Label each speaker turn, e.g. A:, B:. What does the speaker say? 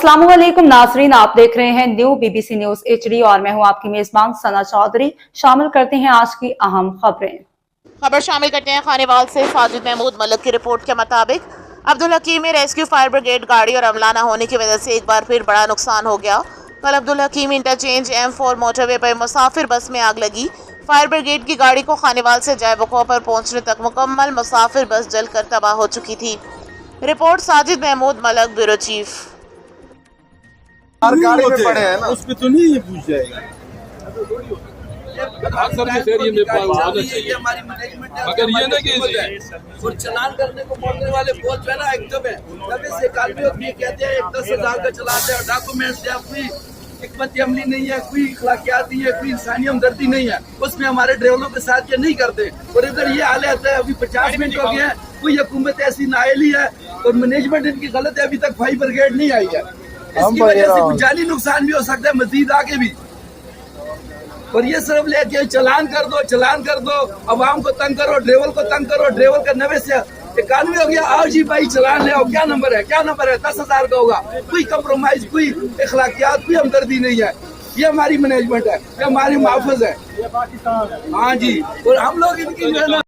A: अस्सलामुअलैकुम नाजरीन, आप देख रहे हैं न्यू BBC न्यूज HD और मैं हूं आपकी मेजबान सना चौधरी। शामिल करते हैं आज की अहम खबरें।
B: खबर शामिल करते हैं खानेवाल से। साजिद महमूद मलिक की रिपोर्ट के मुताबिक अब्दुल हकीम में रेस्क्यू फायर ब्रिगेड गाड़ी और अमला न होने की वजह से एक बार फिर बड़ा नुकसान हो गया। कल अब्दुल हकीम इंटरचेंज M4 मोटरवे पर मुसाफिर बस में आग लगी। फायर ब्रिगेड की गाड़ी को खानेवाल से जय बको पर पहुंचने तक मुकम्मल मुसाफिर बस जलकर तबाह हो चुकी थी। Report Sajid Mahmood Malik, bureau chief.
C: गाड़ी में पड़े हैं ना,
D: उसमें तो नहीं ये पूछ जाएगा।
E: अक्सर के एरिया में होना चाहिए,
D: हमारी मैनेजमेंट है,
E: अगर ये ना कि
D: और चलान करने को बोलने वाले बहुत जो है ना एकदम है तभी से कानूनी आदमी कहते हैं 10,000 का चलाते हैं, डॉक्यूमेंट्स है, कोई हिकमत अमली नहीं है, कोई अखलाकियात नहीं है, कोई इंसानी हमदर्दी नहीं है, उसमें हमारे ड्राइवरों के साथ ये नहीं करते। और इधर ये हालत है, अभी 50 मिनट हो गए हैं, कोई हुकूमत ऐसी नाअहली है और मैनेजमेंट इनकी गलत है, अभी तक फायर ब्रिगेड नहीं आई है। इसकी वजह से कुछ जानी नुकसान भी हो सकता है मजीद आगे भी। और ये सिर्फ लेके चलान कर दो, अवाम को तंग करो, ड्राइवर को तंग करो, ड्राइवर का 90 से 91 हो गया। आओ जी भाई चलान ले आओ, क्या नंबर है 10,000 का होगा। कोई कंप्रोमाइज, कोई इखलाकियात, कोई हमदर्दी नहीं है। ये हमारी मैनेजमेंट है, ये हमारी मुआफ़िज़ है। हाँ जी, और हम लोग इनकी जो है ना